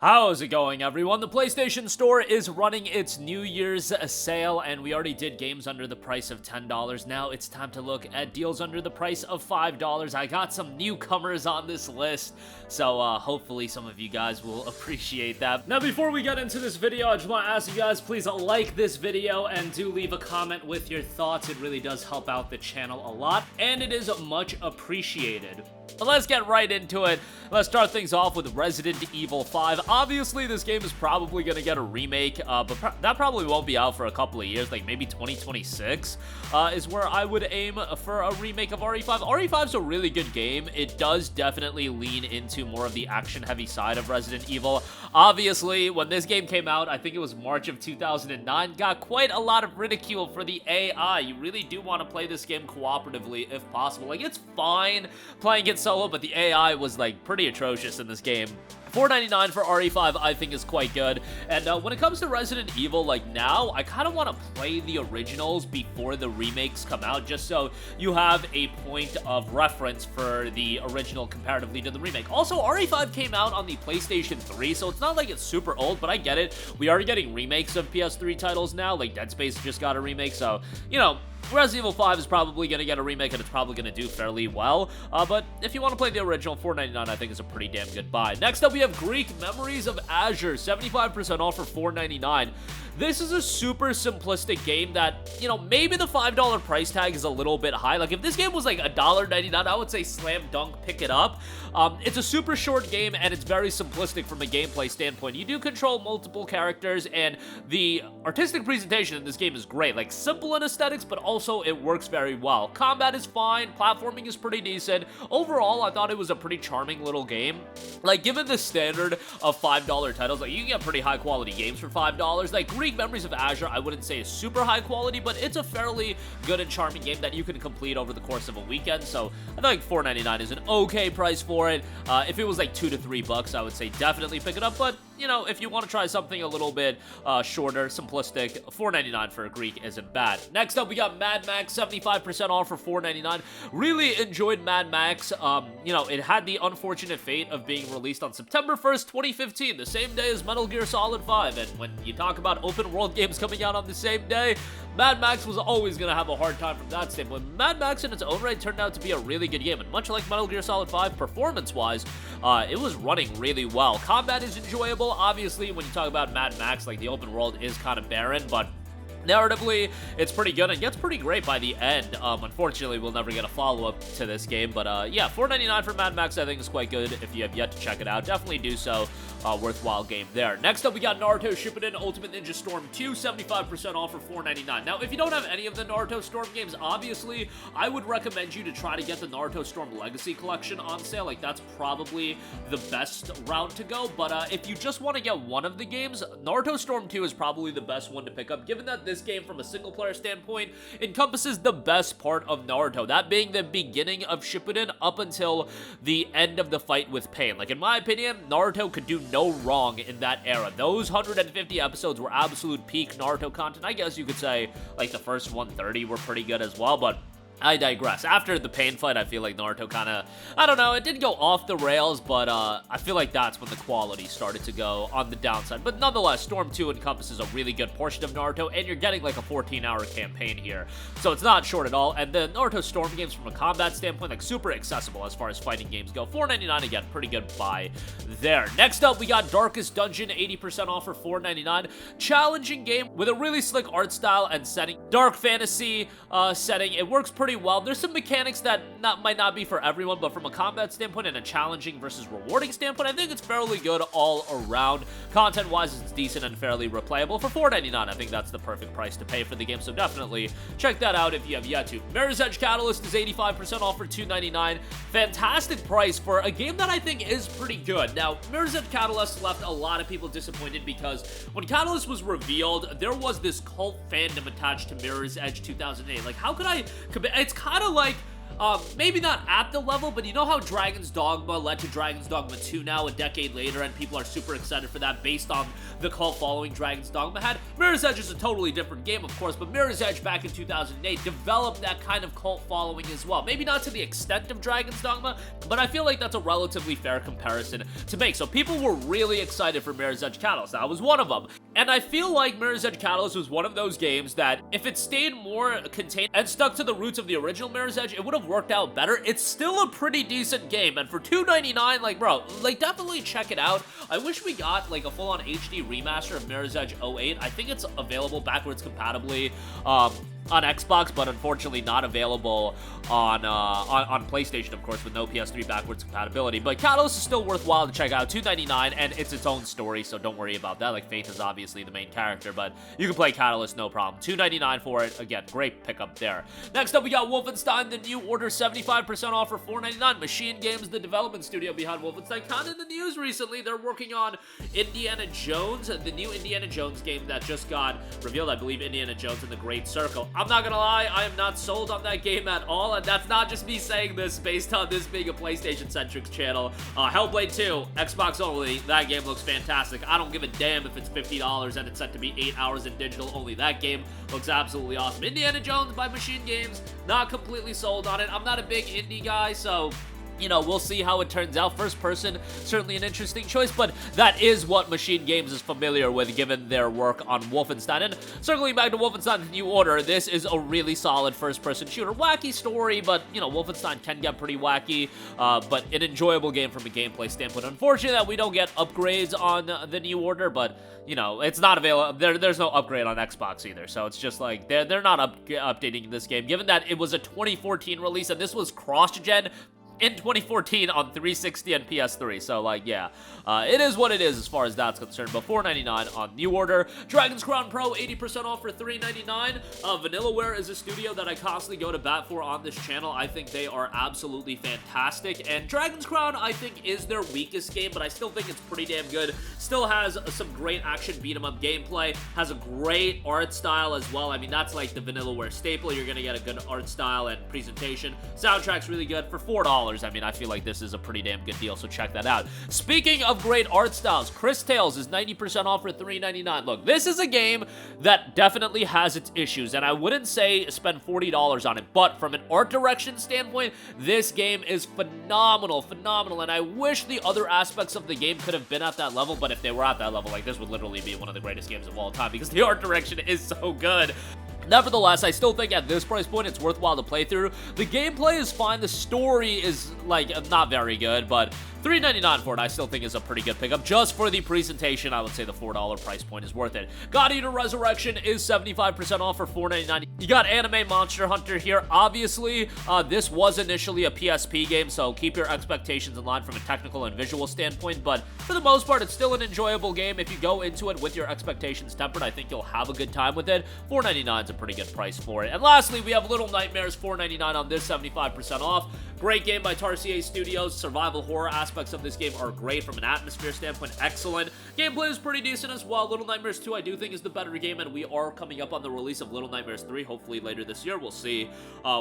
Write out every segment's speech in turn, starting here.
How's it going, everyone? The PlayStation Store is running its New Year's sale, and we already did games under the price of $10. Now it's time to look at deals under the price of $5. I got some newcomers on this list, so hopefully some of you guys will appreciate that. Now, before we get into this video, I just want to ask you guys, please like this video and do leave a comment with your thoughts. It really does help out the channel a lot, and it is much appreciated. But let's get right into it. Let's start things off with Resident Evil 5. Obviously, this game is probably going to get a remake, but that probably won't be out for a couple of years, like maybe 2026 is where I would aim for a remake of RE5. RE5 is a really good game. It does definitely lean into more of the action-heavy side of Resident Evil. Obviously, when this game came out, I think it was March of 2009, got quite a lot of ridicule for the AI. You really do want to play this game cooperatively if possible. Like, it's fine playing it solo, but the AI was like pretty atrocious in this game. $4.99 for RE5 I think is quite good. And when it comes to Resident Evil, like now, I kind of want to play the originals before the remakes come out, just so you have a point of reference for the original comparatively to the remake. Also, RE5 came out on the PlayStation 3, so it's not like it's super old, but I get it. We are getting remakes of PS3 titles now, like Dead Space just got a remake, so, you know, Resident Evil 5 is probably going to get a remake, and it's probably going to do fairly well. But if you want to play the original, $4.99 I think is a pretty damn good buy. Next up, we have Greak, Memories of Azur, 75% off for $4.99. This is a super simplistic game that, you know, maybe the $5 price tag is a little bit high. Like, if this game was like $1.99, I would say slam dunk, pick it up. It's a super short game, and it's very simplistic from a gameplay standpoint. You do control multiple characters, and the artistic presentation in this game is great. Like, simple in aesthetics, but also it works very well. Combat is fine, platforming is pretty decent. Overall, I thought it was a pretty charming little game. Like, given the standard of $5 titles, like, you can get pretty high-quality games for $5. Like, Greak Memories of Azur, I wouldn't say is super high quality, but it's a fairly good and charming game that you can complete over the course of a weekend, so I think $4.99 is an okay price for it. If it was like $2 to $3, I would say definitely pick it up, but, you know, if you want to try something a little bit shorter, simplistic, $4.99 for a Greak isn't bad. Next up, we got Mad Max, 75% off for $4.99. Really enjoyed Mad Max. You know, it had the unfortunate fate of being released on September 1st, 2015, the same day as Metal Gear Solid 5, and when you talk about open world games coming out on the same day, Mad Max was always going to have a hard time from that standpoint. Mad Max in its own right turned out to be a really good game, and much like Metal Gear Solid 5, performance-wise, it was running really well. Combat is enjoyable. Obviously, when you talk about Mad Max, like, the open world is kind of barren, but narratively, it's pretty good and gets pretty great by the end. Unfortunately, we'll never get a follow-up to this game, but yeah, $4.99 for Mad Max I think is quite good. If you have yet to check it out, definitely do so. Worthwhile game there. Next up, we got Naruto Shippuden Ultimate Ninja Storm 2, 75% off for $4.99. Now, if you don't have any of the Naruto Storm games, obviously, I would recommend you to try to get the Naruto Storm Legacy Collection on sale. Like, that's probably the best route to go, but if you just want to get one of the games, Naruto Storm 2 is probably the best one to pick up, given that this game, from a single-player standpoint, encompasses the best part of Naruto, that being the beginning of Shippuden up until the end of the fight with Pain. Like, in my opinion, Naruto could do no wrong in that era. Those 150 episodes were absolute peak Naruto content. I guess you could say, like, the first 130 were pretty good as well, but I digress. After the Pain fight, I feel like Naruto kind of, I don't know, it didn't go off the rails, but I feel like that's when the quality started to go on the downside. But nonetheless, Storm 2 encompasses a really good portion of Naruto, and you're getting like a 14-hour campaign here, so it's not short at all. And the Naruto Storm games, from a combat standpoint, like, super accessible as far as fighting games go. $4.99 again, pretty good buy there. Next up, we got Darkest Dungeon, 80% off for $4.99. Challenging game with a really slick art style and setting. Dark fantasy setting. It works pretty well. There's some mechanics that might not be for everyone, but from a combat standpoint and a challenging versus rewarding standpoint, I think it's fairly good all around. Content-wise, it's decent and fairly replayable. For $4.99, I think that's the perfect price to pay for the game, so definitely check that out if you have yet to. Mirror's Edge Catalyst is 85% off for $2.99. Fantastic price for a game that I think is pretty good. Now, Mirror's Edge Catalyst left a lot of people disappointed because when Catalyst was revealed, there was this cult fandom attached to Mirror's Edge 2008. Like, how could I... It's kind of like maybe not at the level, but you know how Dragon's Dogma led to Dragon's Dogma 2 now a decade later, and people are super excited for that based on the cult following Dragon's Dogma had? Mirror's Edge is a totally different game, of course, but Mirror's Edge back in 2008 developed that kind of cult following as well. Maybe not to the extent of Dragon's Dogma, but I feel like that's a relatively fair comparison to make. So people were really excited for Mirror's Edge Catalyst. That was one of them. And I feel like Mirror's Edge Catalyst was one of those games that if it stayed more contained and stuck to the roots of the original Mirror's Edge, it would have worked out better. It's still a pretty decent game, and for $2.99, like, bro, like, definitely check it out. I wish we got, like, a full-on HD remaster of Mirror's Edge 08. I think it's available backwards compatibly, on Xbox, but unfortunately not available on PlayStation, of course, with no PS3 backwards compatibility. But Catalyst is still worthwhile to check out. $2.99, and it's its own story, so don't worry about that. Like, Faith is obviously the main character, but you can play Catalyst, no problem. $2.99 for it. Again, great pickup there. Next up, we got Wolfenstein: The New Order, 75% off for $4.99. Machine Games, the development studio behind Wolfenstein, kind of in the news recently. They're working on Indiana Jones, the new Indiana Jones game that just got revealed, I believe, Indiana Jones and the Great Circle. I'm not gonna lie, I am not sold on that game at all, and that's not just me saying this based on this being a PlayStation-centric channel. Hellblade 2, Xbox only, that game looks fantastic. I don't give a damn if it's $50 and it's set to be 8 hours in digital only. That game looks absolutely awesome. Indiana Jones by Machine Games, not completely sold on it. I'm not a big indie guy, so you know, we'll see how it turns out. First person, certainly an interesting choice, but that is what Machine Games is familiar with given their work on Wolfenstein. And circling back to Wolfenstein: The New Order, this is a really solid first-person shooter. Wacky story, but, you know, Wolfenstein can get pretty wacky, but an enjoyable game from a gameplay standpoint. Unfortunately that we don't get upgrades on The New Order, but, you know, it's not available. There's no upgrade on Xbox either, so it's just like, they're not updating this game. Given that it was a 2014 release, and this was cross-gen in 2014 on 360 and PS3, so, like, yeah, it is what it is as far as that's concerned. But $4.99 on New Order. Dragon's Crown Pro, 80% off for $3.99. Vanillaware is a studio that I constantly go to bat for on this channel. I think they are absolutely fantastic, and Dragon's Crown, I think, is their weakest game, but I still think it's pretty damn good. Still has some great action beat-em-up gameplay, has a great art style as well. I mean, that's like the Vanillaware staple. You're gonna get a good art style and presentation. Soundtrack's really good for $4. I mean, I feel like this is a pretty damn good deal, so check that out. Speaking of great art styles, Cris Tales is 90% off for $3.99. Look, this is a game that definitely has its issues, and I wouldn't say spend $40 on it, but from an art direction standpoint, this game is phenomenal, and I wish the other aspects of the game could have been at that level, but if they were at that level, like, this would literally be one of the greatest games of all time because the art direction is so good. Nevertheless, I still think at this price point, it's worthwhile to play through. The gameplay is fine. The story is, like, not very good, but $3.99 for it, I still think is a pretty good pickup. Just for the presentation, I would say the $4 price point is worth it. God Eater Resurrection is 75% off for $4.99. You got Anime Monster Hunter here. Obviously, this was initially a PSP game, so keep your expectations in line from a technical and visual standpoint, but for the most part, it's still an enjoyable game. If you go into it with your expectations tempered, I think you'll have a good time with it. $4.99 is a pretty good price for it. And lastly, we have Little Nightmares, $4.99 on this, 75% off. Great game by Tarsier Studios. Survival horror aspects of this game are great from an atmosphere standpoint. Excellent. Gameplay is pretty decent as well. Little Nightmares 2, I do think, is the better game, and we are coming up on the release of Little Nightmares 3, hopefully later this year. We'll see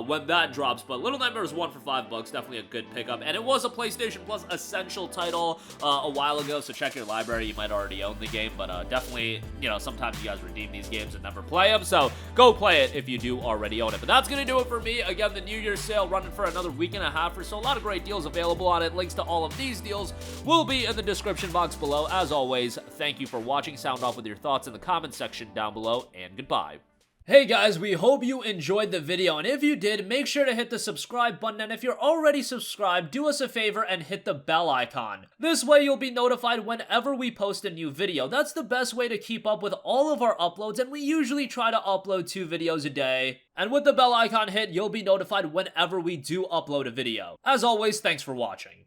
when that drops, but Little Nightmares 1 for $5, definitely a good pickup, and it was a PlayStation Plus Essential title a while ago, so check your library. You might already own the game, but definitely, you know, sometimes you guys redeem these games and never play them, so go play it if you do already own it. But that's going to do it for me. Again, the New Year's sale running for another week and a half or so. A lot of great deals available on it. Links to all of these deals will be in the description box below. As always, thank you for watching. Sound off with your thoughts in the comment section down below, and goodbye. Hey guys, we hope you enjoyed the video, and if you did, make sure to hit the subscribe button, and if you're already subscribed, do us a favor and hit the bell icon. This way you'll be notified whenever we post a new video. That's the best way to keep up with all of our uploads, and we usually try to upload 2 videos a day. And with the bell icon hit, you'll be notified whenever we do upload a video. As always, thanks for watching.